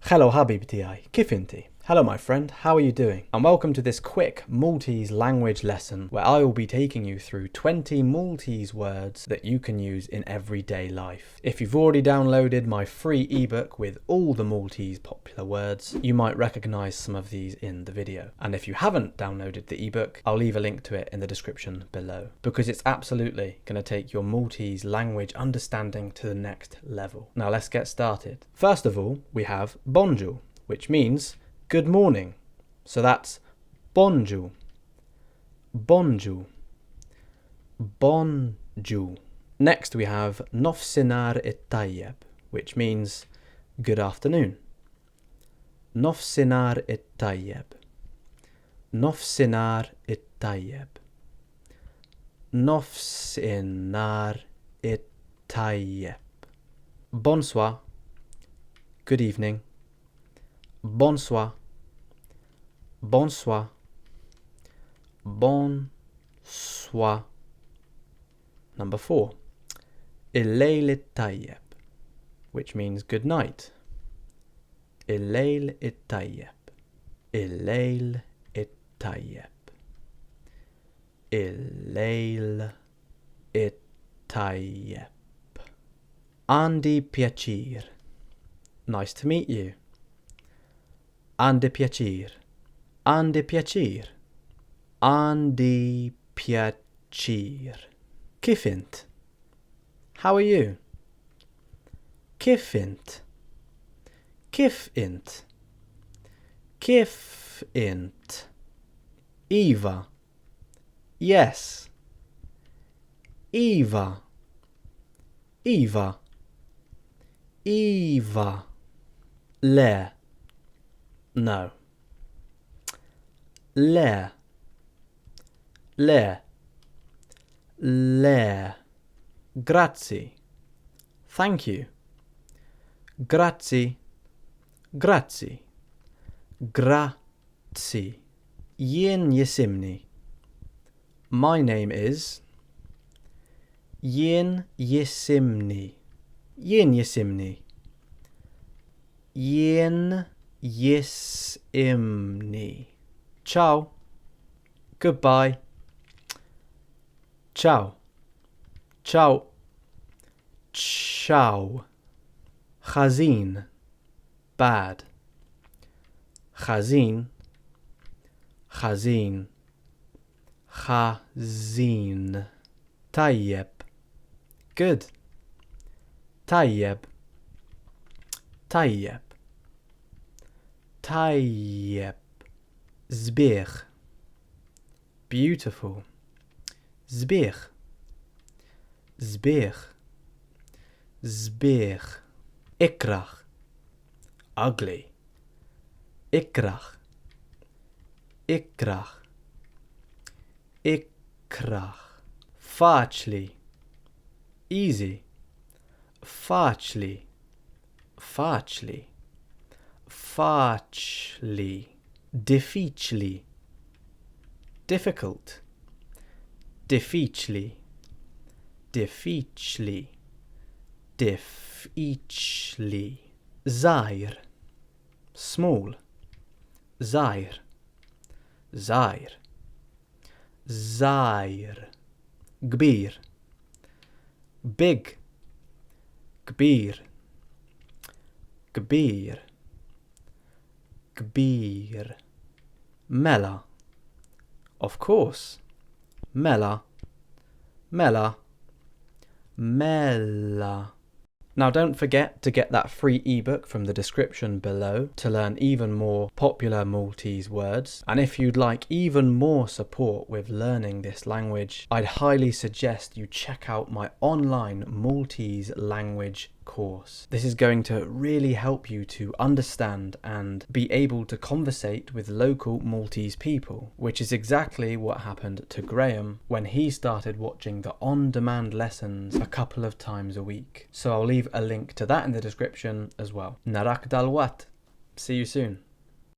Hello habibti, kif inti? Hello my friend, how are you doing? And welcome to this quick Maltese language lesson where I will be taking you through 20 Maltese words that you can use in everyday life. If you've already downloaded my free ebook with all the Maltese popular words, you might recognize some of these in the video. And if you haven't downloaded the ebook, I'll leave a link to it in the description below, because it's absolutely going to take your Maltese language understanding to the next level. Now let's get started. First of all, we have bonjour, which means good morning. So that's bonjour, bonjour, bonjour. Next we have nofsinar it-tayyeb, which means good afternoon. Nofsinar it-tayyeb, nofsinar it-tayyeb, nofsinar it-tayyeb. Bonsoir, good evening. Bonsoir, bonsoir, bonsoir. Number 4, il-layl it-tayyeb, which means good night. Il-layl it-tayyeb, il-layl it-tayyeb, il-layl it-tayyeb. Andi piacere, nice to meet you. Andi piacere, andi piacere, andi piacere. Kif int? How are you? Kif int? Kif int? Kif int? Eva. Yes. Eva. Eva. Eva. Le. No. Le. Le. Le. Grazie. Thank you. Grazie. Grazie. Grazie. Jien jisimni. My name is. Jien jisimni. Jien jisimni. Jien jisimni. Ciao. Goodbye. Ciao. Ciao. Ciao. Chazin. Bad. Chazin. Chazin. Chazin. Tayyeb. Good. Tayyeb. Tayyeb. Tayyeb. Zbir. Beautiful. Zbir. Zbir. Zbir. Ikrach. Ugly. Ikrach. Ikrach. Ikrach. Facili. Easy. Facili. Facili. Facili. Difficili. Difficult. Difficili. Difficili. Difficili. Zair. Small. Zair. Zair. Zair. Kbir. Big. Kbir. Kbir. Kbir. Mela. Of course. Mela. Mela. Mela. Now don't forget to get that free ebook from the description below to learn even more popular Maltese words. And if you'd like even more support with learning this language, I'd highly suggest you check out my online Maltese language course. This is going to really help you to understand and be able to conversate with local Maltese people, which is exactly what happened to Graham when he started watching the on-demand lessons a couple of times a week. So I'll leave a link to that in the description as well. Narak dalwat. See you soon.